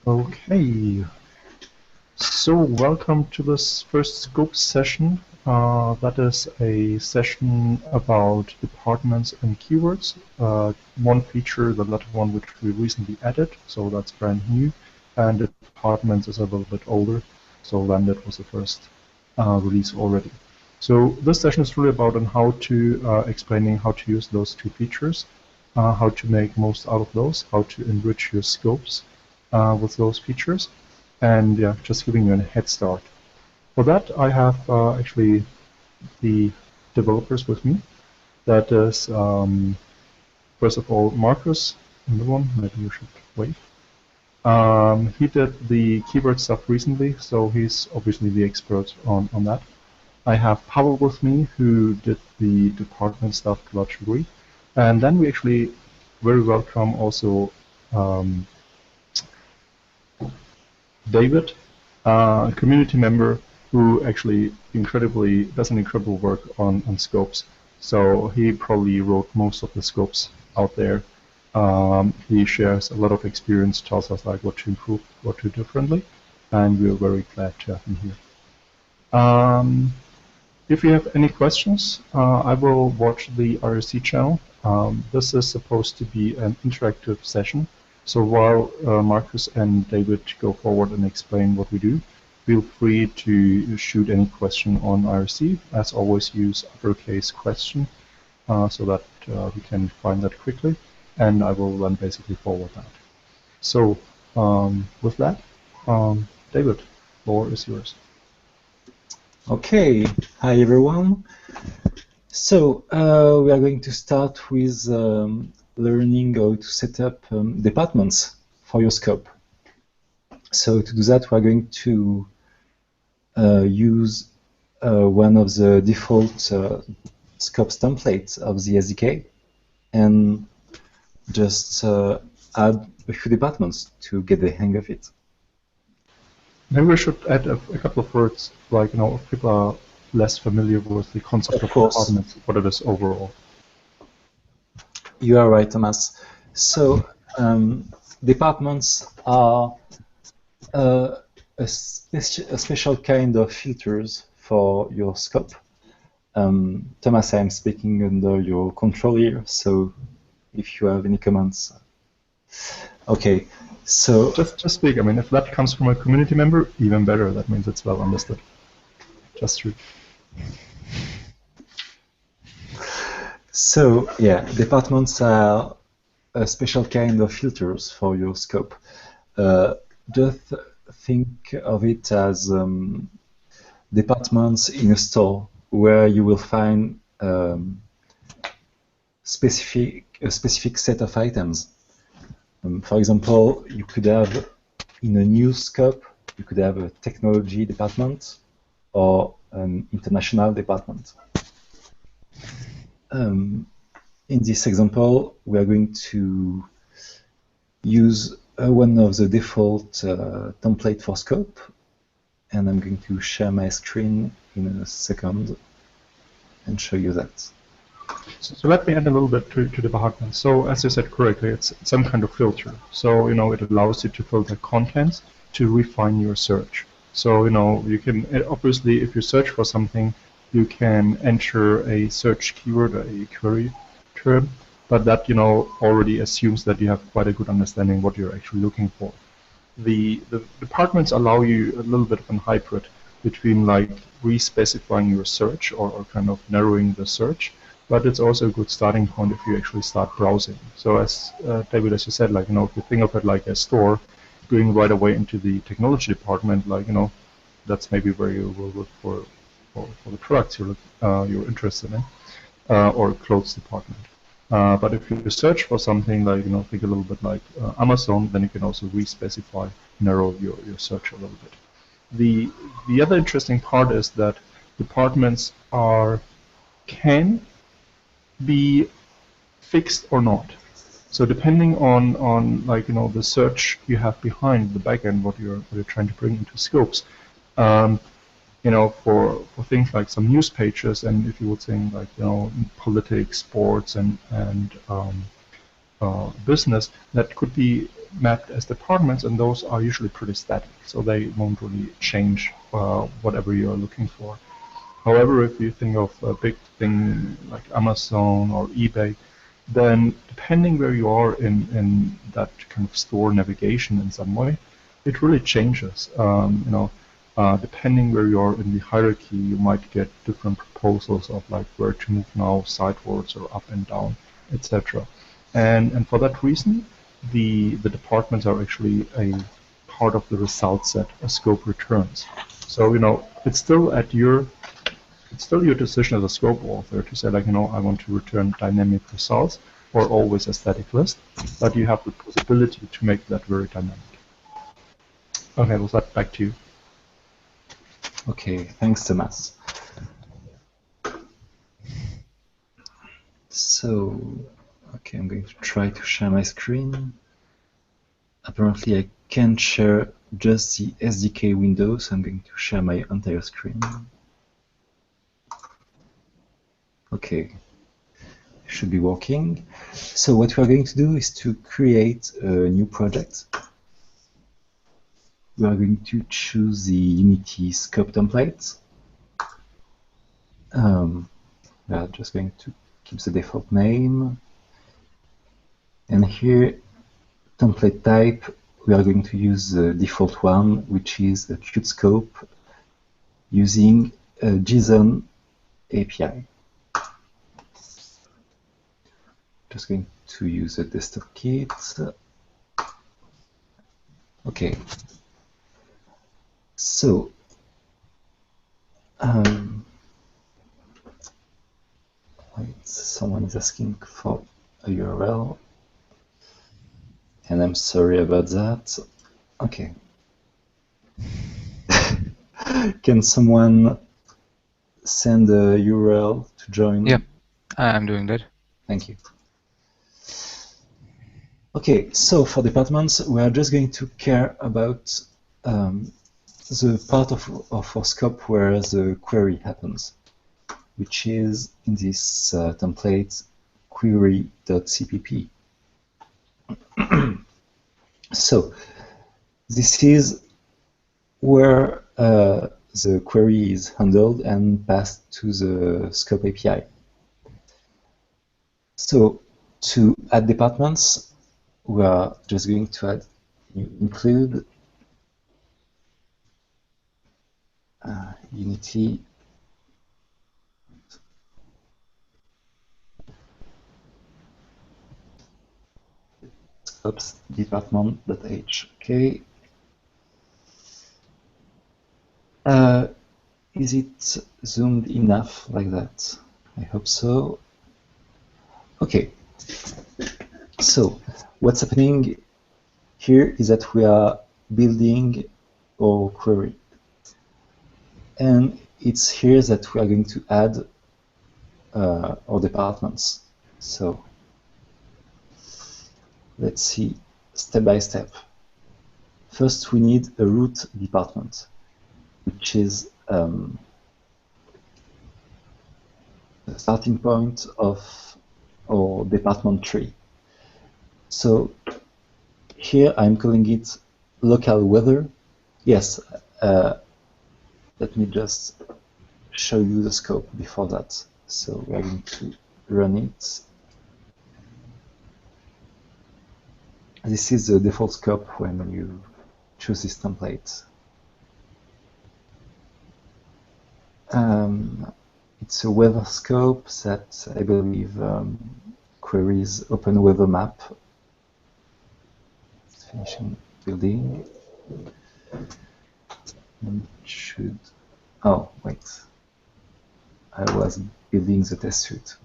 Okay, so welcome to this first scope session. That is a session about departments and keywords. One feature, the latter one, which we recently added, so that's brand new, and departments is a little bit older, so then that was the first release already. So this session is really about on how to explaining how to use those two features, how to make most out of those, how to enrich your scopes with those features, and yeah, just giving you a head start. For that, I have actually the developers with me. That is, first of all, Marcus, and the one, maybe you should wait. He did the keyword stuff recently, so he's obviously the expert on that. I have Pavel with me, who did the department stuff to a large degree. And then we actually very welcome also David, a community member who actually does an incredible work on scopes. So he probably wrote most of the scopes out there. He shares a lot of experience, tells us like what to improve, what to do differently, and we're very glad to have him here. If you have any questions, I will watch the IRC channel. This is supposed to be an interactive session. So while Marcus and David go forward and explain what we do, feel free to shoot any question on IRC. As always, use uppercase question so that we can find that quickly, and I will then basically forward that. So with that, David, the floor is yours. Okay, hi everyone. So we are going to start with learning how to set up departments for your scope. So to do that, we are going to use one of the default scopes templates of the SDK and just add a few departments to get the hang of it. Maybe we should add a couple of words, like, if people are less familiar with the concept of departments, what it is overall. You are right, Thomas. So departments are a special kind of filters for your scope. Thomas, I'm speaking under your control here, so if you have any comments. Okay. So just speak. I mean, if that comes from a community member, even better. That means it's well understood. Just true. So yeah, departments are a special kind of filters for your scope. Just think of it as departments in a store where you will find a specific set of items. For example, you could have in a new scope, you could have a technology department or an international department. In this example, we are going to use one of the default template for scope, and I'm going to share my screen in a second and show you that. So let me add a little bit to the department. So as you said correctly, it's some kind of filter. So it allows you to filter contents to refine your search. So you can obviously, if you search for something, you can enter a search keyword or a query term, but that already assumes that you have quite a good understanding what you're actually looking for. The departments allow you a little bit of a hybrid between like re-specifying your search or kind of narrowing the search. But it's also a good starting point if you actually start browsing. So as David, as you said, like, if you think of it like a store, going right away into the technology department, like, that's maybe where you will look for the products you're interested in, or clothes department. But if you search for something like, think a little bit like Amazon, then you can also re-specify, narrow your search a little bit. The other interesting part is that departments can be fixed or not. So depending on like the search you have behind the backend, what you're trying to bring into scopes, for things like some news pages, and if you would think like politics, sports, and business, that could be mapped as departments, and those are usually pretty static, so they won't really change whatever you're looking for. However, if you think of a big thing like Amazon or eBay, then depending where you are in that kind of store navigation in some way, it really changes. Depending where you are in the hierarchy, you might get different proposals of like where to move now, sidewards or up and down, etc. And for that reason, the departments are actually a part of the result set a scope returns. So it's still your decision as a scope author to say, like, I want to return dynamic results or always a static list, but you have the possibility to make that very dynamic. Okay, was that back to you? Okay, thanks, Thomas. So, okay, I'm going to try to share my screen. Apparently, I can't share just the SDK window, so I'm going to share my entire screen. Okay, should be working. So what we're going to do is to create a new project. We are going to choose the Unity scope template. We are just going to keep the default name. And here, template type, we are going to use the default one, which is a Qt scope using a JSON API. Just going to use a desktop kit. Okay. So, wait, someone is asking for a URL, and I'm sorry about that. Okay. Can someone send a URL to join? Yeah, I'm doing that. Thank you. Okay, so for departments, we are just going to care about the part of our scope where the query happens, which is in this template query.cpp. So this is where the query is handled and passed to the scope API. So to add departments, we are just going to add include Unity scopes department.h. Okay. Is it zoomed enough like that? I hope so. Okay. So what's happening here is that we are building our query. And it's here that we are going to add our departments. So let's see step by step. First, we need a root department, which is the starting point of our department tree. So here I'm calling it local weather. Yes, let me just show you the scope before that. So we're going to run it. This is the default scope when you choose this template. It's a weather scope that I believe queries open weather map. It's finishing building. And it should. Oh, wait. I was building the test suite.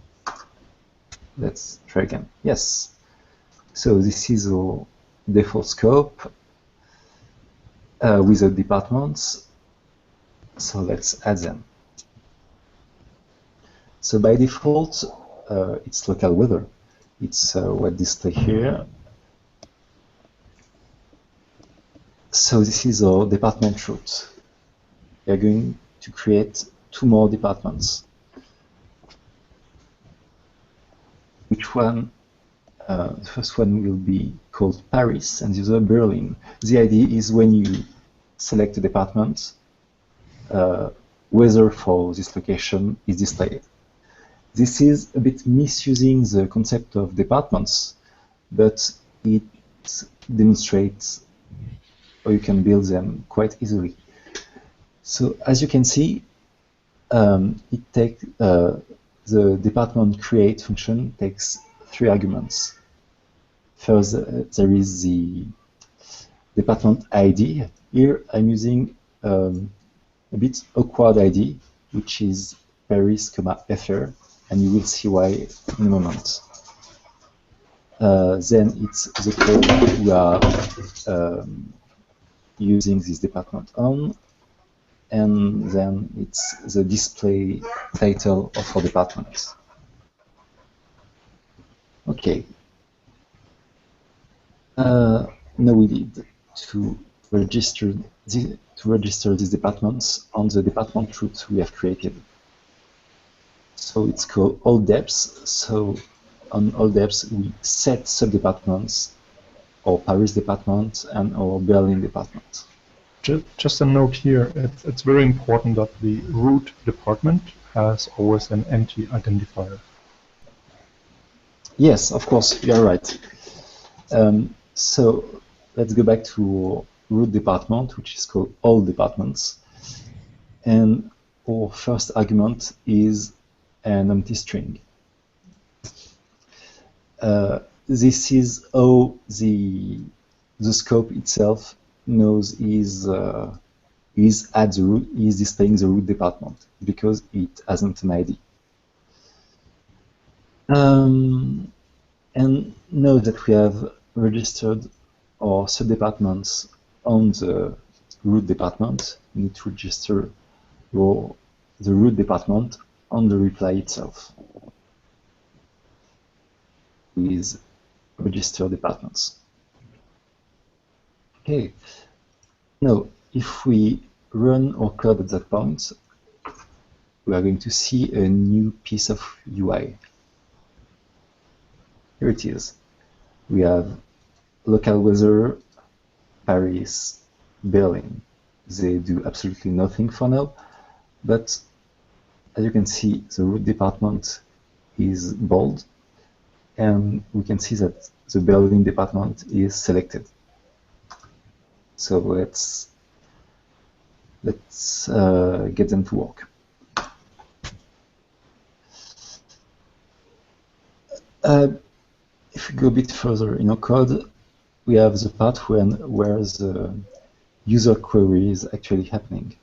Let's try again. Yes. So this is our default scope with the departments. So let's add them. So by default, it's local weather. It's what display here. So this is our department root. We are going to create 2 more departments. Which one The first one will be called Paris and the other Berlin. The idea is when you select a department, weather for this location is displayed. This is a bit misusing the concept of departments, but it demonstrates how you can build them quite easily. So as you can see, the department create function takes 3 arguments. First, there is the department ID. Here I'm using a bit awkward ID, which is Paris, FR, and you will see why in a moment. Then it's the code we are using this department on, and then it's the display title of our department. Okay. Now we need to register these departments on the department root we have created. So it's called all depths. So on all depths we set subdepartments, or Paris department and our Berlin department. Just a note here, it's very important that the root department has always an empty identifier. Yes, of course, you're right. So let's go back to root department, which is called all departments. And our first argument is an empty string. This is how the scope itself knows is at the root, is displaying the root department because it hasn't an ID. And now that we have registered our subdepartments on the root department, we need to register the root department on the reply itself with register departments. Okay. Now, if we run our code at that point, we are going to see a new piece of UI. Here it is. We have local weather, Paris, Berlin. They do absolutely nothing for now, but as you can see, the root department is bold, and we can see that the Berlin department is selected. So let's get them to work. If we go a bit further in our code, we have the part where the user query is actually happening.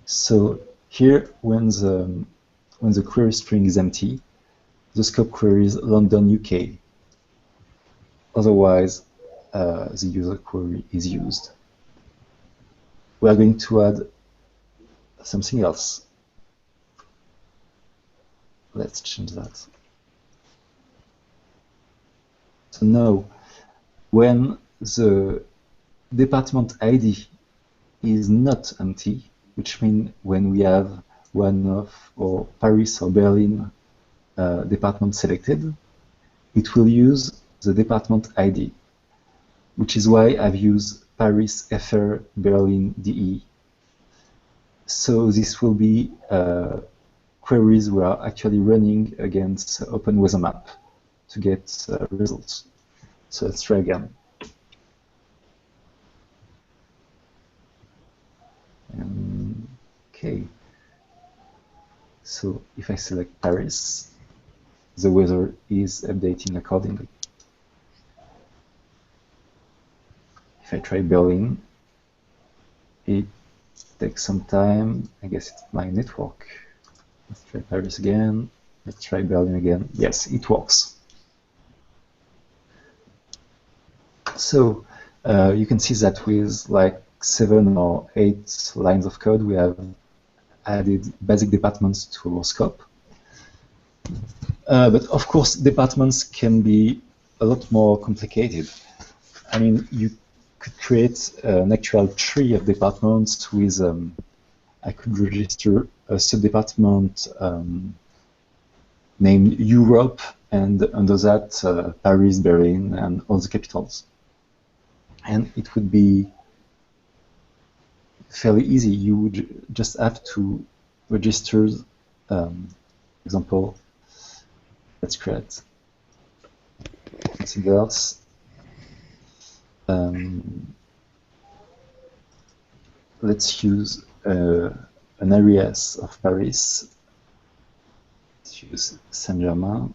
So here, when the query string is empty, the scope query is London, UK. Otherwise, the user query is used. We are going to add something else. Let's change that. So now, when the department ID is not empty, which means when we have one of our Paris or Berlin department selected, it will use the department ID, which is why I've used Paris FR Berlin DE. So this will be queries we are actually running against OpenWeatherMap to get results. So let's try again. Okay. So if I select Paris, the weather is updating accordingly. If I try Berlin, it takes some time. I guess it's my network. Let's try Paris again. Let's try Berlin again. Yes, it works. So you can see that with like 7 or 8 lines of code, we have added basic departments to our scope. But of course, departments can be a lot more complicated. I mean, you could create an actual tree of departments with, I could register a subdepartment named Europe, and under that Paris, Berlin, and all the capitals. And it would be fairly easy. You would just have to register, example, let's create considers. Let's use an alias of Paris. Let's use Saint-Germain.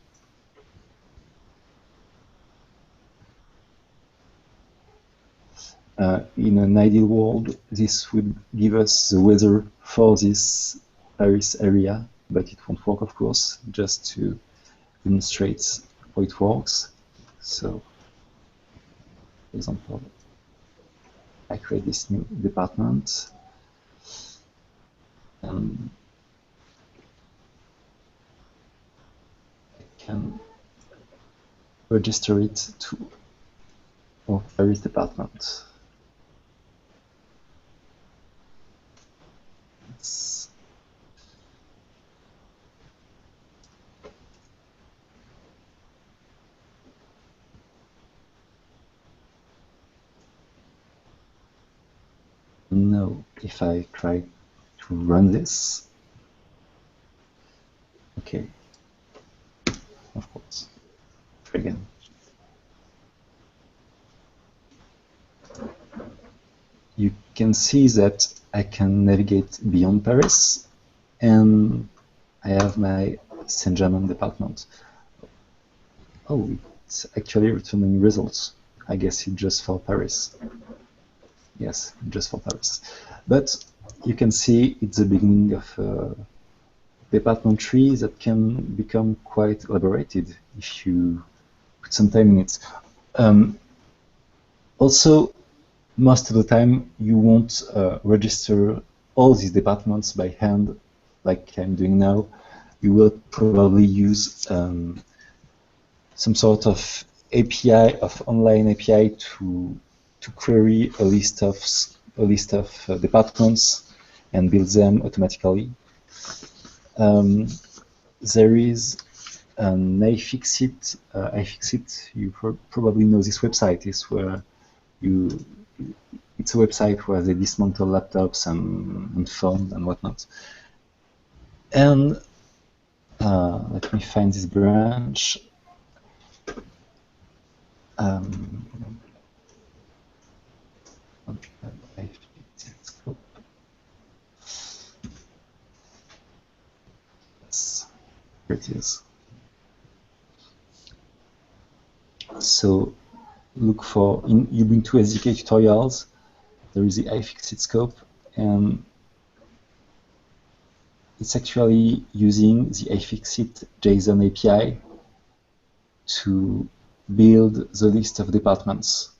In an ideal world, this would give us the weather for this Paris area, but it won't work, of course, just to demonstrate how it works. So, for example, I create this new department, and I can register it to our Paris department. Now, if I try to run this, okay, of course, try again. You can see that I can navigate beyond Paris, and I have my Saint-Germain department. Oh, it's actually returning results. I guess it's just for Paris. Yes, just for Paris. But you can see it's the beginning of a department tree that can become quite elaborated if you put some time in it. Also, most of the time you won't register all these departments by hand like I'm doing now. You will probably use some sort of API, online API to query a list of departments and build them automatically. There is an iFixit. iFixit, you probably know this website. Is where it's a website where they dismantle laptops and phones and whatnot. And let me find this branch. Here it is. So look for in Ubuntu SDK tutorials. There is the iFixit scope, and it's actually using the iFixit JSON API to build the list of departments.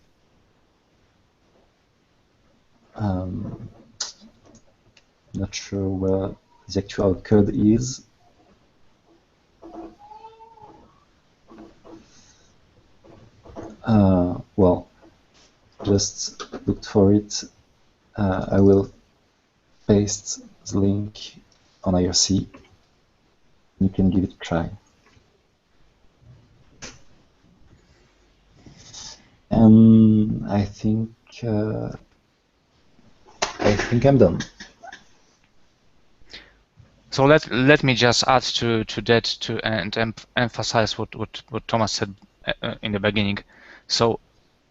Not sure where the actual code is. Well, just looked for it. I will paste the link on IRC. You can give it a try. And I think I'm done. So let me just add to that and emphasize what Thomas said in the beginning. So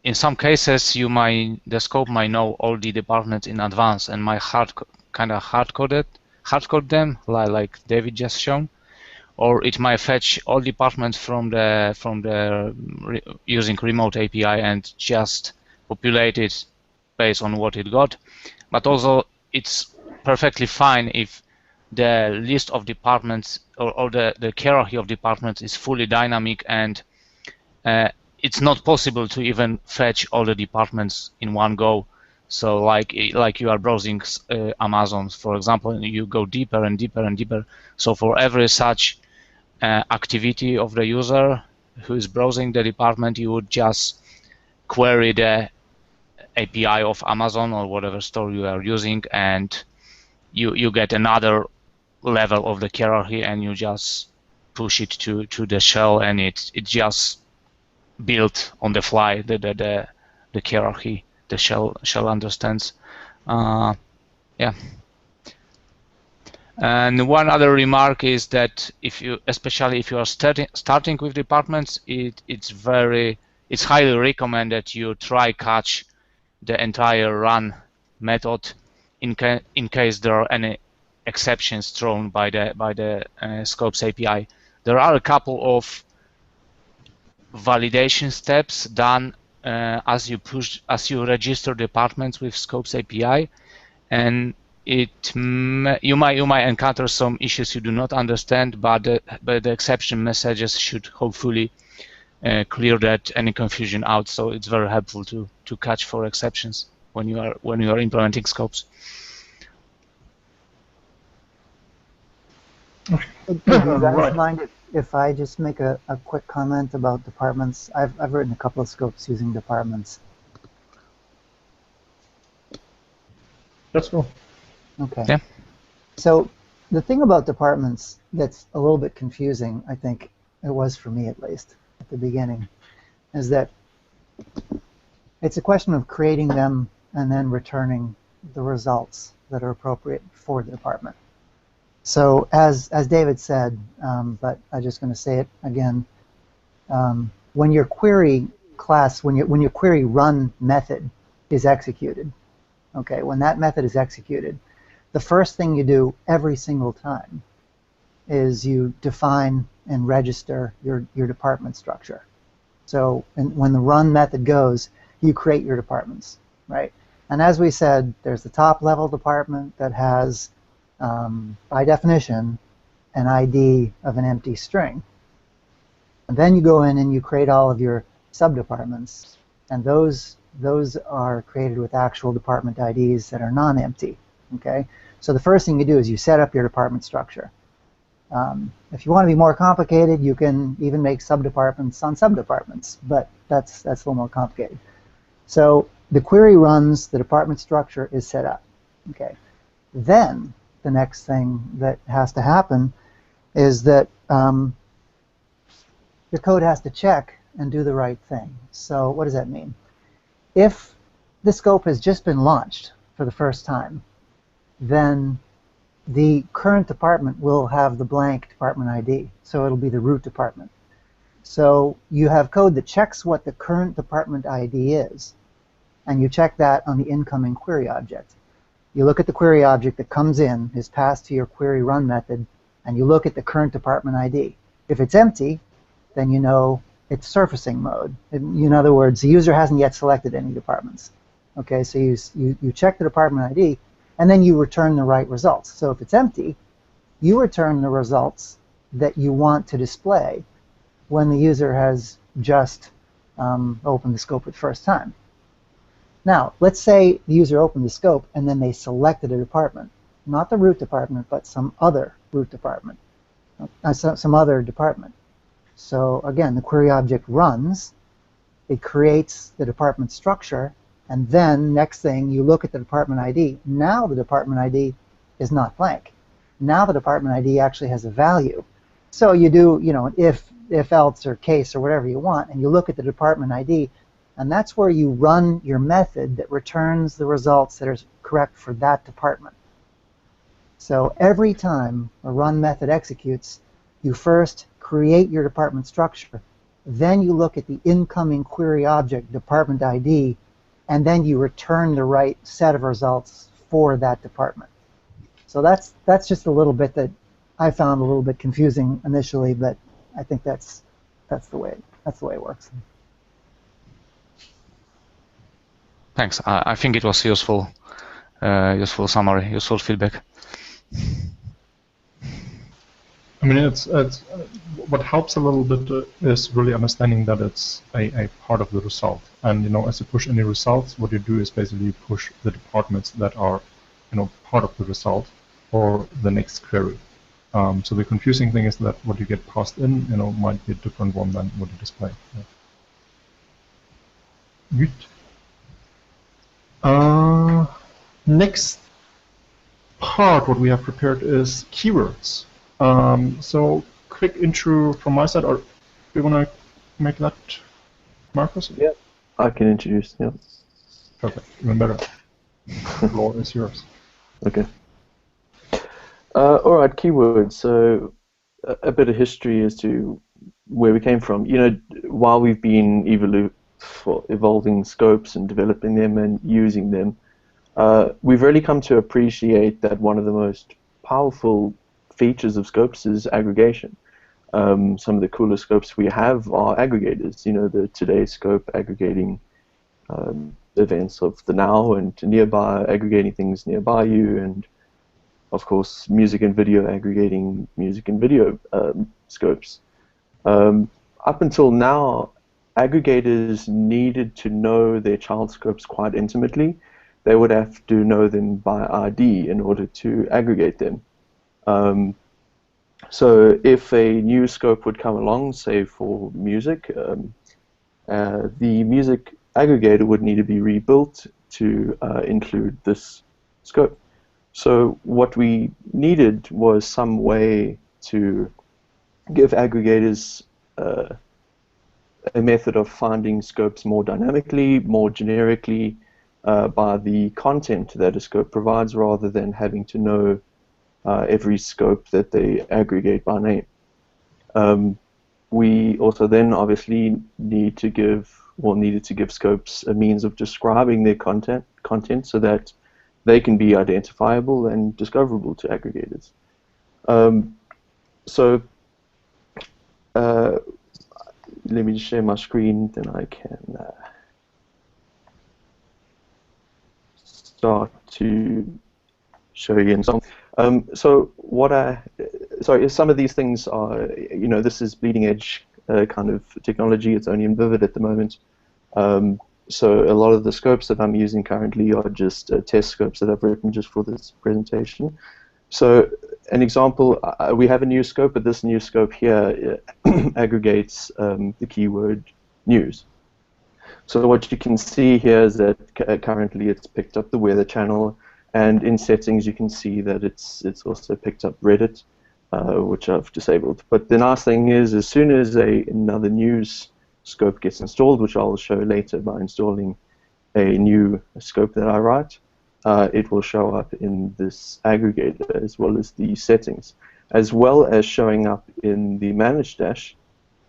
in some cases, the scope might know all the departments in advance and might hard code them, like David just shown, or it might fetch all departments from using remote API and just populate it based on what it got. But also, it's perfectly fine if the list of departments or the hierarchy of departments is fully dynamic, and it's not possible to even fetch all the departments in one go. So like you are browsing Amazon, for example, and you go deeper and deeper and deeper. So for every such activity of the user who is browsing the department, you would just query the API of Amazon or whatever store you are using, and you get another level of the hierarchy, and you just push it to the shell, and it just built on the fly the hierarchy the shell understands. Yeah. And one other remark is that especially if you are starting with departments, it's highly recommended you try catch the entire run method in case there are any exceptions thrown by the Scopes API. There are a couple of validation steps done as you register departments with Scopes API, and you might encounter some issues you do not understand, but the exception messages should hopefully clear any confusion out. So it's very helpful to catch for exceptions when you are implementing scopes. Do you guys mind if I just make a quick comment about departments? I've written a couple of scopes using departments. Let's go. Okay. Yeah. So the thing about departments that's a little bit confusing, I think it was for me at least at the beginning, is that it's a question of creating them and then returning the results that are appropriate for the department. So as David said, but I'm just going to say it again, when your query class, when your query run method is executed, okay, when that method is executed, the first thing you do every single time is you define and register your department structure. So when the run method goes, you create your departments, right? And as we said, there's the top level department that has, by definition, an ID of an empty string. And then you go in and you create all of your subdepartments, and those are created with actual department IDs that are non-empty. Okay, so the first thing you do is you set up your department structure. If you want to be more complicated, you can even make subdepartments on subdepartments, but that's a little more complicated. So the query runs, the department structure is set up. Okay, then the next thing that has to happen is that your code has to check and do the right thing. So what does that mean? If the scope has just been launched for the first time, then the current department will have the blank department ID, so it'll be the root department. So you have code that checks what the current department ID is, and you check that on the incoming query object. You look at the query object that comes in, is passed to your query run method, and you look at the current department ID. If it's empty, then you know it's surfacing mode. In other words, the user hasn't yet selected any departments. Okay, so you check the department ID, and then you return the right results. So if it's empty, you return the results that you want to display when the user has just opened the scope for the first time. Now, let's say the user opened the scope and then they selected a department. Not the root department, but some other root department. Some other department. So again, the query object runs, it creates the department structure, and then next thing you look at the department ID. Now the department ID is not blank. Now the department ID actually has a value. So you do, an if else or case or whatever you want, and you look at the department ID, and that's where you run your method that returns the results that are correct for that department. So every time a run method executes, you first create your department structure, then you look at the incoming query object department ID, and then you return the right set of results for that department. So that's just a little bit that I found a little bit confusing initially, but I think that's the way it works. Thanks. I think it was useful summary, useful feedback. I mean, it's what helps a little bit is really understanding that it's a part of the result. And as you push any results, what you do is basically push the departments that are part of the result for the next query. So the confusing thing is that what you get passed in, might be a different one than what you display. Yeah. Good. Next part, what we have prepared is keywords. So quick intro from my side, or do you want to make that, Marcus? Yeah, I can introduce. Yeah. Perfect. Even better. The floor is yours. Okay. All right, keywords. So a bit of history as to where we came from. You know, while we've been evolving scopes and developing them and using them, we've really come to appreciate that one of the most powerful features of scopes is aggregation. Some of the coolest scopes we have are aggregators. You know, the Today scope aggregating events of the now and nearby, aggregating things nearby you, and of course music and video aggregating music and video scopes. Up until now, aggregators needed to know their child scopes quite intimately. They would have to know them by ID in order to aggregate them. So if a new scope would come along, say for music, the music aggregator would need to be rebuilt to include this scope. So what we needed was some way to give aggregators a method of finding scopes more dynamically, more generically, by the content that a scope provides, rather than having to know every scope that they aggregate by name. We also then obviously needed to give scopes a means of describing their content so that they can be identifiable and discoverable to aggregators. Let me just share my screen, then I can start to show you in some. Sorry, some of these things are, you know, this is bleeding edge kind of technology. It's only in Vivid at the moment. So a lot of the scopes that I'm using currently are just test scopes that I've written just for this presentation. So an example, we have a new scope, but this new scope here aggregates the keyword news. So what you can see here is that currently it's picked up the Weather Channel, and in settings you can see that it's also picked up Reddit, which I've disabled. But the nice thing is, as soon as another news scope gets installed, which I'll show later by installing a new scope that I write, it will show up in this aggregator as well as the settings, as well as showing up in the Manage dash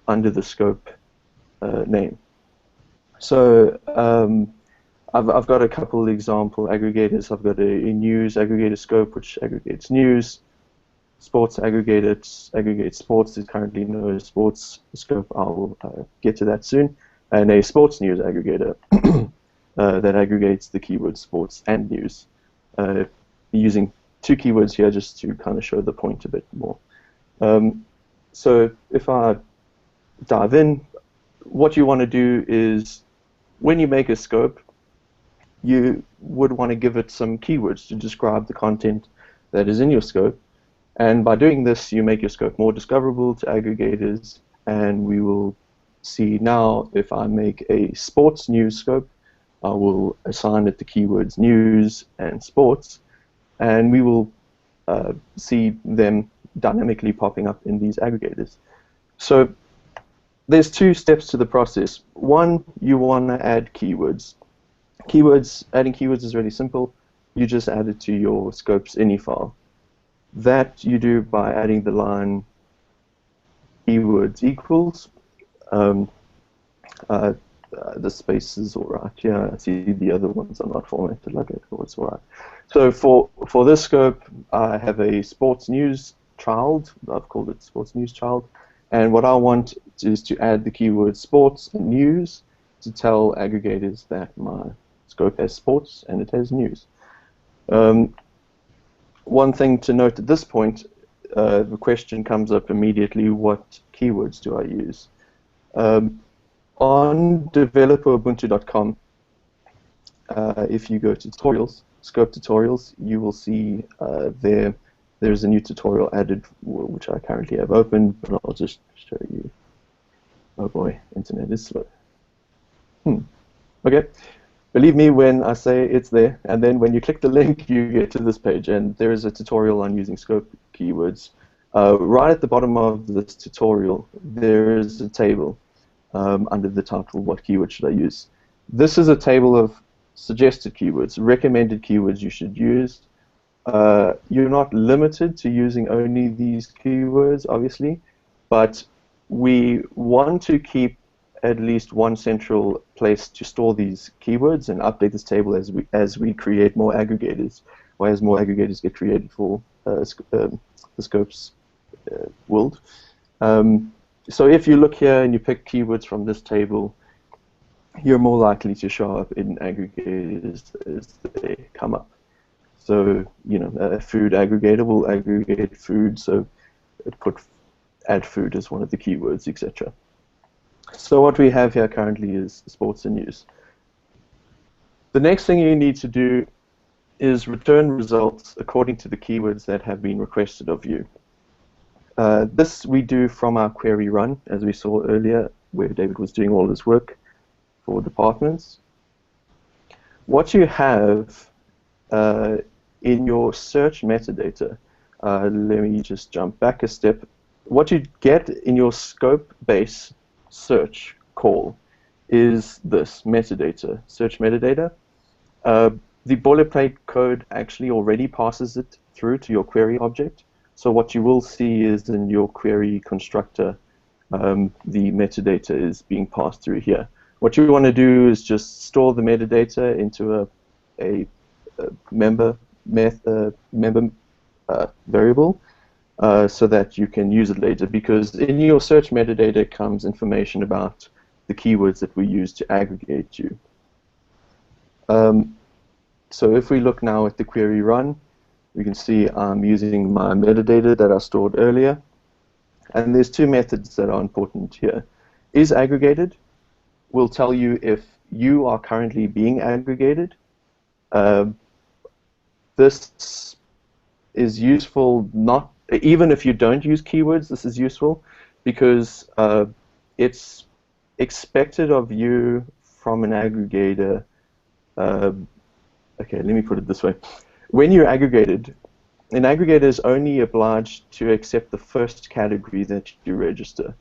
under the scope name. So I've got a couple example aggregators. I've got a news aggregator scope which aggregates news. Sports aggregates sports. Is currently no sports scope. I'll get to that soon. And a sports news aggregator that aggregates the keywords sports and news, using two keywords here just to kind of show the point a bit more. So if I dive in, what you want to do is, when you make a scope, you would want to give it some keywords to describe the content that is in your scope. And by doing this, you make your scope more discoverable to aggregators. And we will see now, if I make a sports news scope, I will assign it the keywords news and sports, and we will see them dynamically popping up in these aggregators. So there's two steps to the process. One, you want to add keywords. Adding keywords is really simple. You just add it to your scope's ini file. That you do by adding the line keywords equals. The space is alright. Yeah, I see the other ones are not formatted like it. It's alright. So for this scope, I have a sports news child. I've called it sports news child. And what I want is to add the keyword sports and news to tell aggregators that my scope has sports and it has news. One thing to note at this point, the question comes up immediately: what keywords do I use? On developerubuntu.com, if you go to tutorials, scope tutorials, you will see there's a new tutorial added, which I currently have open, but I'll just show you. Oh boy, internet is slow. Okay, believe me when I say it's there, and then when you click the link, you get to this page, and there is a tutorial on using scope keywords. Right at the bottom of this tutorial, there is a table under the title, What Keyword Should I Use? This is a table of suggested keywords, recommended keywords you should use. You're not limited to using only these keywords, obviously, but we want to keep at least one central place to store these keywords and update this table as we create more aggregators, or as more aggregators get created for the Scopes world. So if you look here and you pick keywords from this table, you're more likely to show up in aggregators as they come up. So, you know, a food aggregator will aggregate food, so it could add food as one of the keywords, etc. So what we have here currently is sports and news. The next thing you need to do is return results according to the keywords that have been requested of you. This we do from our query run, as we saw earlier, where David was doing all this work for departments. What you have in your search metadata, let me just jump back a step. What you get in your scope base search call is this metadata, search metadata. The boilerplate code actually already passes it through to your query object. So what you will see is in your query constructor, the metadata is being passed through here. What you want to do is just store the metadata into a member variable so that you can use it later, because in your search metadata comes information about the keywords that we use to aggregate you. So if we look now at the query run, we can see I'm using my metadata that I stored earlier, and there's two methods that are important here. Is aggregated will tell you if you are currently being aggregated. This is useful not even if you don't use keywords. This is useful because it's expected of you from an aggregator. Okay, let me put it this way. When you're aggregated, an aggregator is only obliged to accept the first category that you register.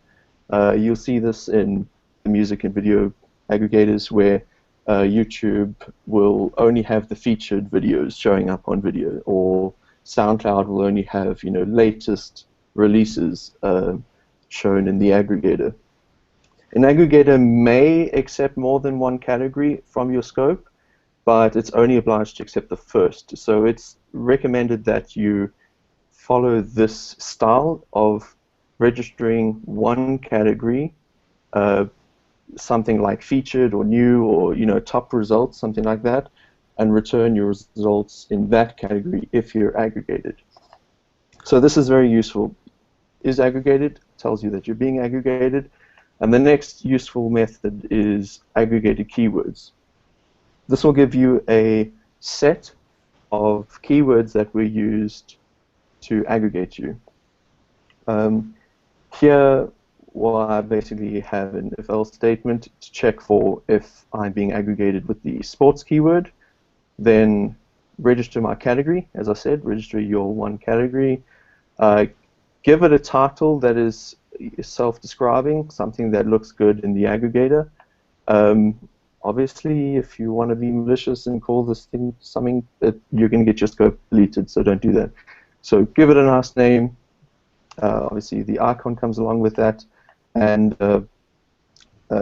You'll see this in the music and video aggregators where YouTube will only have the featured videos showing up on video, or SoundCloud will only have, you know, latest releases shown in the aggregator. An aggregator may accept more than one category from your scope, but it's only obliged to accept the first. So it's recommended that you follow this style of registering one category, something like featured or new or, you know, top results, something like that, and return your results in that category if you're aggregated. So this is very useful. Is aggregated tells you that you're being aggregated, and the next useful method is aggregated keywords. This will give you a set of keywords that were used to aggregate you. Here, well, I basically have an if-else statement to check for if I'm being aggregated with the sports keyword. Then register my category. As I said, register your one category. Give it a title that is self-describing, something that looks good in the aggregator. Obviously, if you want to be malicious and call this thing something, you're going to get your scope deleted, so don't do that. So give it a nice name. Obviously, the icon comes along with that. And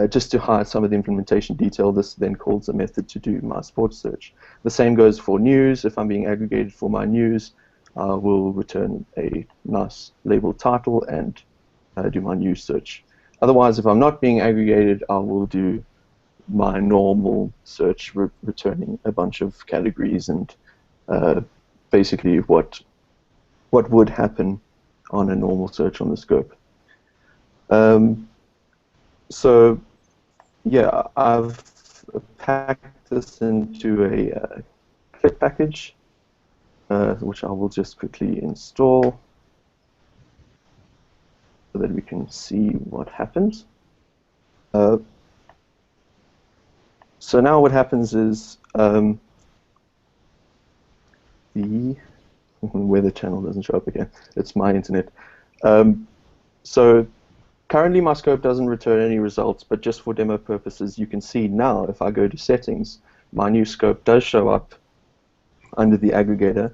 just to hide some of the implementation detail, this then calls a method to do my sports search. The same goes for news. If I'm being aggregated for my news, I will return a nice labeled title and do my news search. Otherwise, if I'm not being aggregated, I will do my normal search, returning a bunch of categories and basically what would happen on a normal search on the scope. So yeah, I've packed this into a Click package, which I will just quickly install so that we can see what happens. So now what happens is the weather channel doesn't show up again. It's my internet. So currently my scope doesn't return any results, but just for demo purposes, you can see now if I go to settings, my new scope does show up under the aggregator.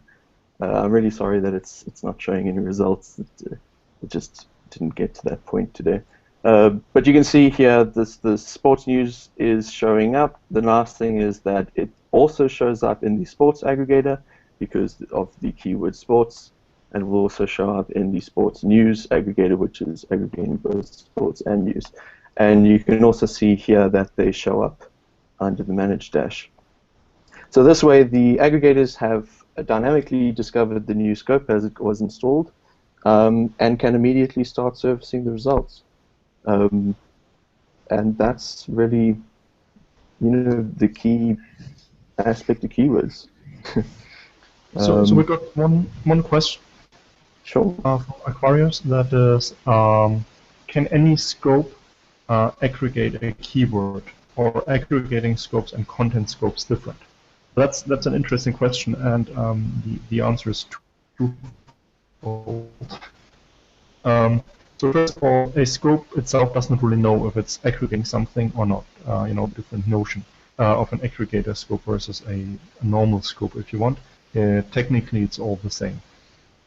I'm really sorry that it's not showing any results. It just didn't get to that point today. But you can see here the sports news is showing up. The last thing is that it also shows up in the sports aggregator because of the keyword sports, and will also show up in the sports news aggregator, which is aggregating both sports and news. And you can also see here that they show up under the manage dash. So this way the aggregators have dynamically discovered the new scope as it was installed, and can immediately start surfacing the results. And that's really, the key aspect of keywords. So we got one question. Sure. From Aquarius, that is, can any scope aggregate a keyword, or aggregating scopes and content scopes different? That's an interesting question, and the answer is twofold. So first of all, a scope itself doesn't really know if it's aggregating something or not. Different notion of an aggregator scope versus a normal scope, if you want. Technically, it's all the same.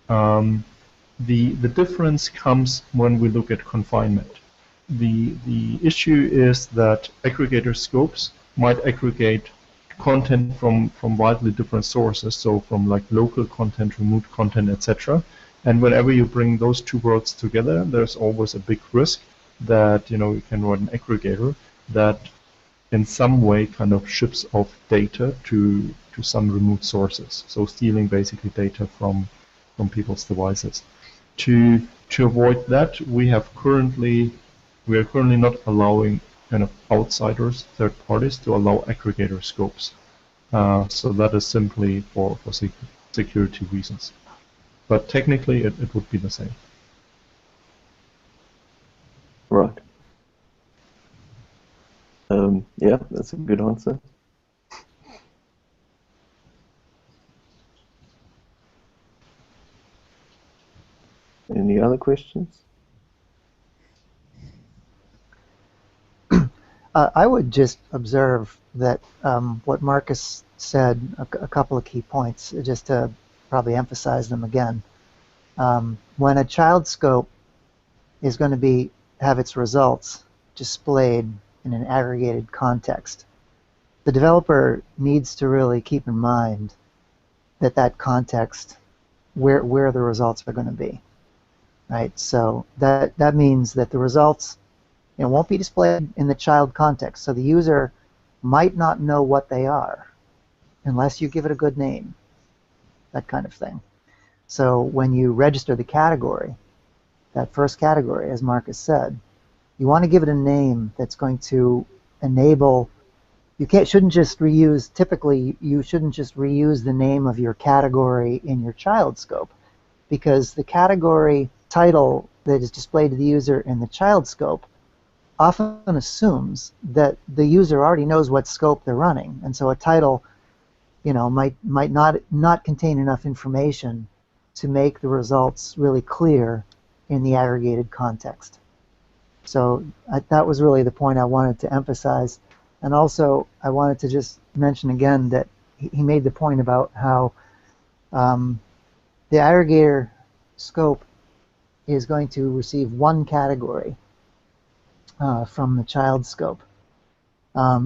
The difference comes when we look at confinement. The issue is that aggregator scopes might aggregate content from widely different sources, so from like local content, remote content, etc. And whenever you bring those two worlds together, there's always a big risk that you can run an aggregator that in some way kind of ships off data to some remote sources, so stealing basically data from people's devices. To avoid that, we are currently not allowing kind of outsiders, third parties, to allow aggregator scopes. So that is simply for security reasons. But technically, it would be the same. Right. Yeah, that's a good answer. Any other questions? I would just observe that what Marcus said, a couple of key points, just to probably emphasize them again. When a child scope is going to have its results displayed in an aggregated context, the developer needs to really keep in mind that context, where the results are going to be. Right? So that means that the results won't be displayed in the child context. So the user might not know what they are unless you give it a good name, that kind of thing. So when you register the category, that first category, as Marcus said, you want to give it a name that's going to enable. Shouldn't just reuse. Typically, you shouldn't just reuse the name of your category in your child scope, because the category title that is displayed to the user in the child scope often assumes that the user already knows what scope they're running, and so a title, might not contain enough information to make the results really clear in the aggregated context. So that was really the point I wanted to emphasize, and also I wanted to just mention again that he made the point about how the aggregator scope is going to receive one category from the child scope,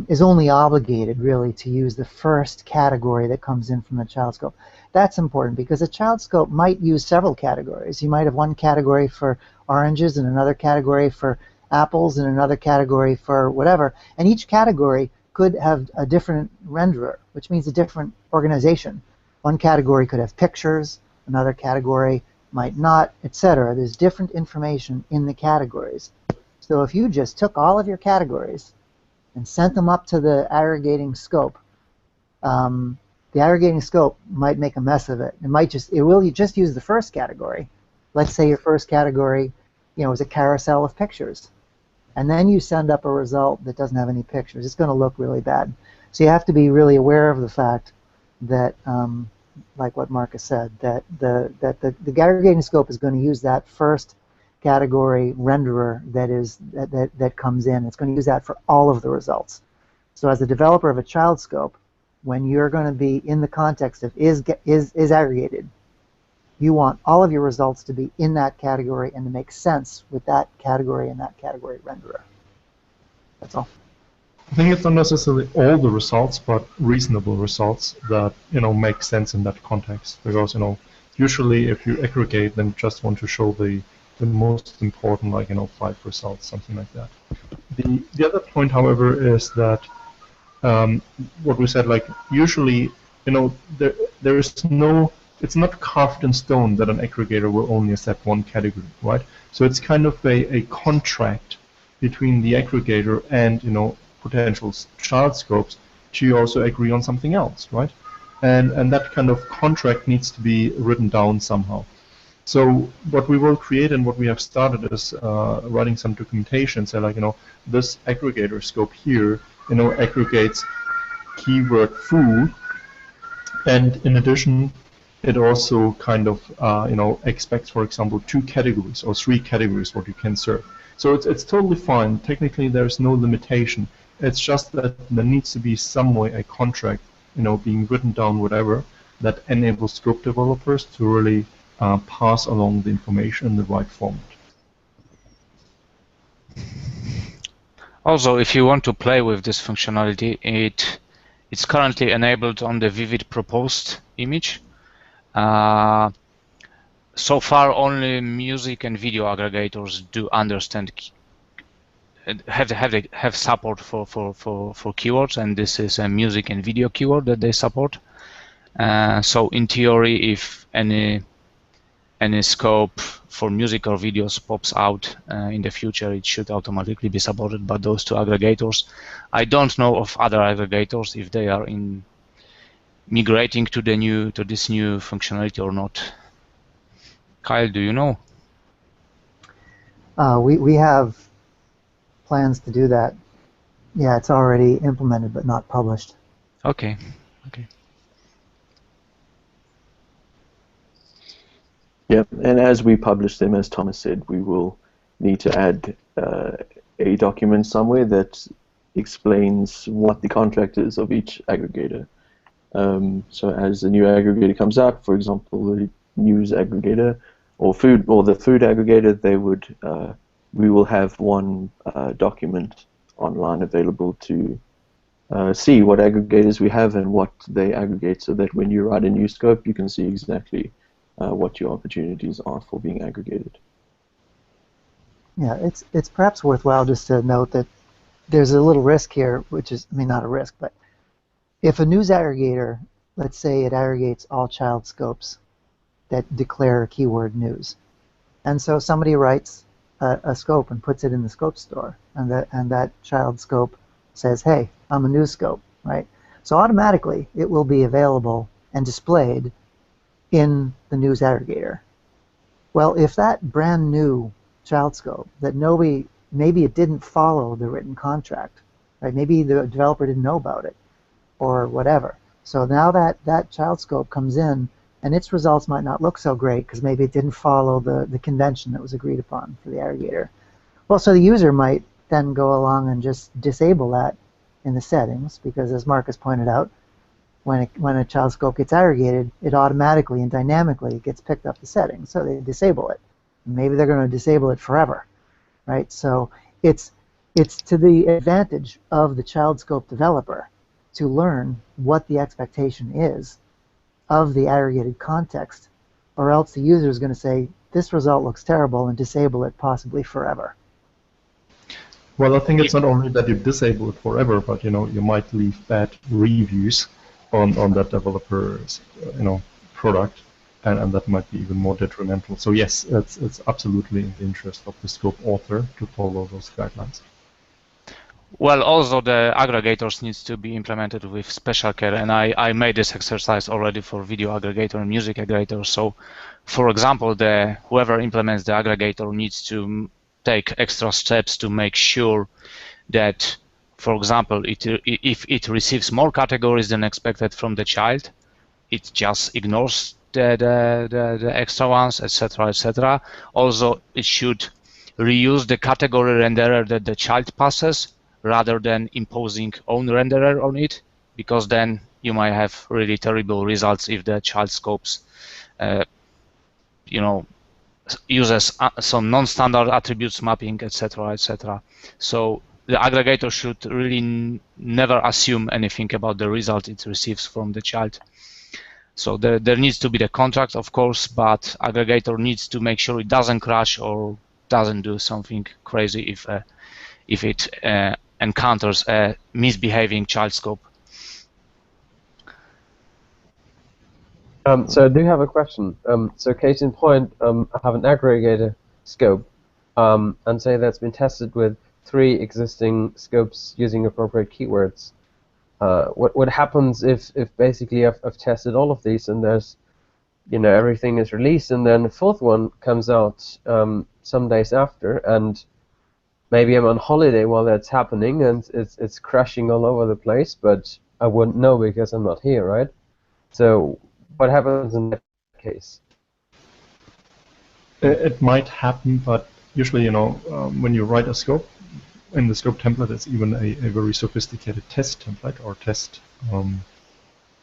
is only obligated really to use the first category that comes in from the child scope. That's important because a child scope might use several categories. You might have one category for oranges and another category for apples and another category for whatever, and each category could have a different renderer, which means a different organization. One category could have pictures, another category might not, etc. There's different information in the categories. So if you just took all of your categories and sent them up to the aggregating scope, the aggregating scope might make a mess of it. It will just use the first category. Let's say your first category, is a carousel of pictures, and then you send up a result that doesn't have any pictures. It's going to look really bad. So you have to be really aware of the fact that, like what Marcus said, that the aggregating scope is going to use that first category renderer that comes in. It's going to use that for all of the results. So as a developer of a child scope, when you're going to be in the context of is aggregated, you want all of your results to be in that category and to make sense with that category and that category renderer. That's all. I think it's not necessarily all the results, but reasonable results that make sense in that context. Because usually if you aggregate, then you just want to show the most important, like 5 results, something like that. The other point, however, is that what we said, like usually there is no. It's not carved in stone that an aggregator will only accept one category, right? So it's kind of a contract between the aggregator and potential child scopes to also agree on something else, right? And that kind of contract needs to be written down somehow. So what we will create and what we have started is writing some documentation. Say like this aggregator scope here aggregates keyword food, and in addition it also kind of expects, for example, 2 categories or 3 categories what you can serve. So it's totally fine. Technically, there's no limitation. It's just that there needs to be some way a contract, being written down, whatever, that enables scope developers to really pass along the information in the right format. Also, if you want to play with this functionality, it's currently enabled on the Vivid proposed image. So far, only music and video aggregators do understand, have support for keywords, and this is a music and video keyword that they support. So in theory, if any scope for music or videos pops out in the future, it should automatically be supported by those 2 aggregators. I don't know of other aggregators if they are migrating to this new functionality or not. Kyle, do you know? We have plans to do that. Yeah, it's already implemented but not published. Okay. Yeah, and as we publish them, as Thomas said, we will need to add a document somewhere that explains what the contract is of each aggregator. So as the new aggregator comes out, for example, the news aggregator or the food aggregator, we will have one document online available to see what aggregators we have and what they aggregate, so that when you write a new scope, you can see exactly what your opportunities are for being aggregated. Yeah, it's perhaps worthwhile just to note that there's a little risk here, which is, not a risk, but if a news aggregator, let's say it aggregates all child scopes that declare keyword news, and so somebody writes a scope and puts it in the scope store, and that child scope says, hey, I'm a news scope, right? So automatically it will be available and displayed in the news aggregator. Well, if that brand new child scope that maybe it didn't follow the written contract, right? Maybe the developer didn't know about it or whatever. So now that child scope comes in, and its results might not look so great because maybe it didn't follow the convention that was agreed upon for the aggregator. Well, so the user might then go along and just disable that in the settings, because as Marcus pointed out, when a child scope gets aggregated, it automatically and dynamically gets picked up the settings, so they disable it. Maybe they're going to disable it forever, right? So it's to the advantage of the child scope developer to learn what the expectation is of the aggregated context, or else the user is going to say, this result looks terrible, and disable it possibly forever. Well, I think it's not only that you disable it forever, but you might leave bad reviews on that developer's product, and that might be even more detrimental. So yes, it's absolutely in the interest of the scope author to follow those guidelines. Well, also the aggregators needs to be implemented with special care, and I made this exercise already for video aggregator and music aggregator. So, for example, whoever implements the aggregator needs to take extra steps to make sure that, for example, if it receives more categories than expected from the child, it just ignores the extra ones, etc., etc. Also, it should reuse the category renderer that the child passes rather than imposing own renderer on it, because then you might have really terrible results if the child scopes, uses some non-standard attributes mapping, etc., etc. So the aggregator should really never assume anything about the result it receives from the child. So there needs to be the contract, of course, but aggregator needs to make sure it doesn't crash or doesn't do something crazy if it encounters a misbehaving child scope. So I do have a question. So case in point, I have an aggregator scope, and say that's been tested with 3 existing scopes using appropriate keywords. What happens if basically I've tested all of these and there's, everything is released, and then the 4th one comes out some days after, and maybe I'm on holiday while that's happening and it's crashing all over the place, but I wouldn't know because I'm not here, right? So what happens in that case? It might happen, but usually, when you write a scope, in the scope template, it's even a very sophisticated test template or test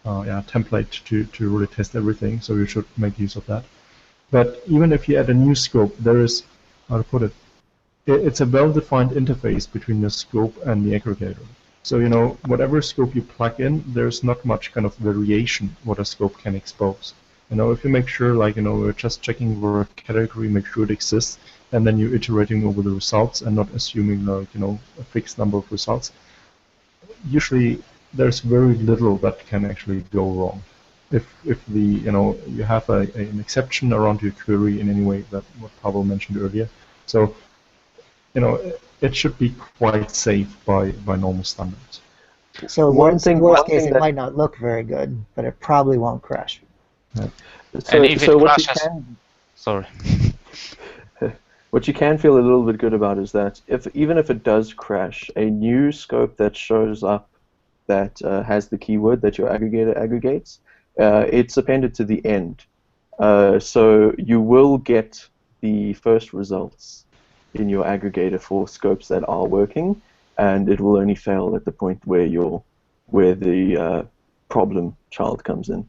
template to really test everything. So you should make use of that. But even if you add a new scope, there is, how to put it, it's a well-defined interface between the scope and the aggregator. So, whatever scope you plug in, there's not much kind of variation what a scope can expose. If you make sure, we're just checking for a category, make sure it exists, and then you're iterating over the results and not assuming, a fixed number of results, usually there's very little that can actually go wrong. If you have an exception around your query in any way, that what Pavel mentioned earlier. So, it should be quite safe by normal standards. So worst case, it might not look very good, but it probably won't crash. Yeah. And if it crashes, sorry. What you can feel a little bit good about is that even if it does crash, a new scope that shows up that has the keyword that your aggregator aggregates, it's appended to the end. So you will get the first results in your aggregator for scopes that are working, and it will only fail at the point where the problem child comes in.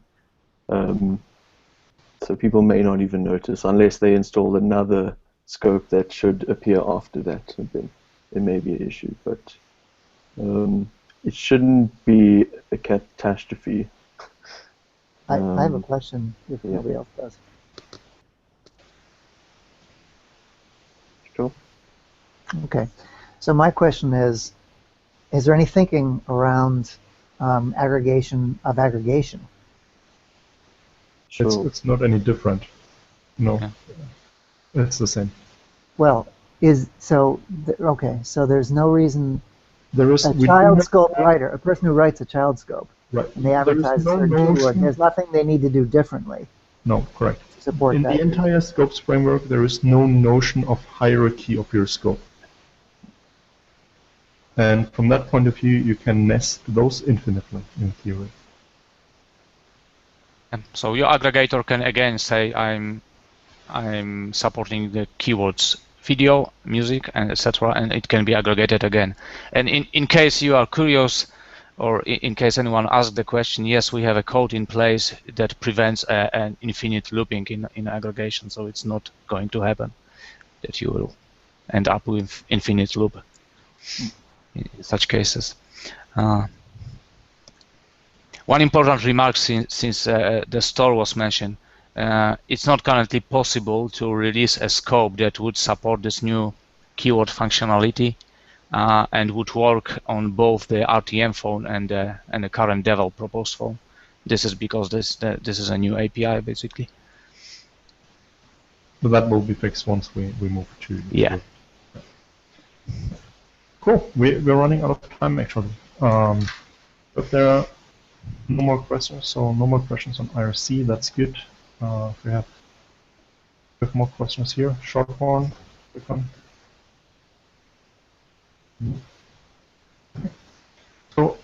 So people may not even notice unless they install another scope that should appear after that. Then it may be an issue, but it shouldn't be a catastrophe. I have a question if nobody else does. Sure. Okay. So my question is there any thinking around aggregation of aggregation? Sure. It's not any different. No, it's the same. Well, okay. So there's no reason. There is a child scope writer, a person who writes a child scope, right? And they advertise a certain keyword. There's nothing they need to do differently. No, correct. To support in that. the entire scopes framework, there is no notion of hierarchy of your scope. And from that point of view, you can nest those infinitely in theory. So your aggregator can again say I'm supporting the keywords video, music, and etc., and it can be aggregated again. And in case you are curious, or in case anyone asks the question, yes, we have a code in place that prevents an infinite looping in aggregation, so it's not going to happen that you will end up with infinite loop in such cases. One important remark since the store was mentioned, it's not currently possible to release a scope that would support this new keyword functionality and would work on both the RTM phone and the current Devel proposed phone. This is because this is a new API basically. But that will be fixed once we move to. Yeah. Cool. We're running out of time actually. If there are no more questions, so no more questions on IRC, that's good. If we have more questions here, short one, quick one. So,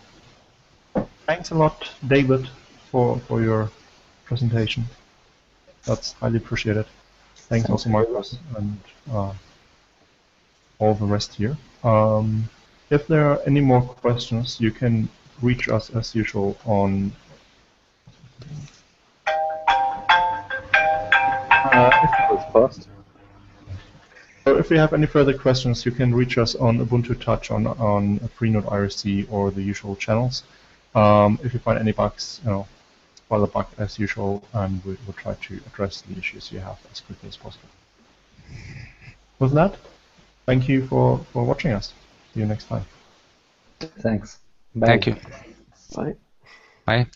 thanks a lot, David, for your presentation. That's highly appreciated. Thanks also, Marcus, and all the rest here. If there are any more questions, you can reach us as usual on. If you have any further questions, you can reach us on Ubuntu Touch on Freenode IRC or the usual channels. If you find any bugs, file a bug as usual, and we'll try to address the issues you have as quickly as possible. With that, thank you for watching us. See you next time. Thanks. Bye. Thank you. Bye. Bye.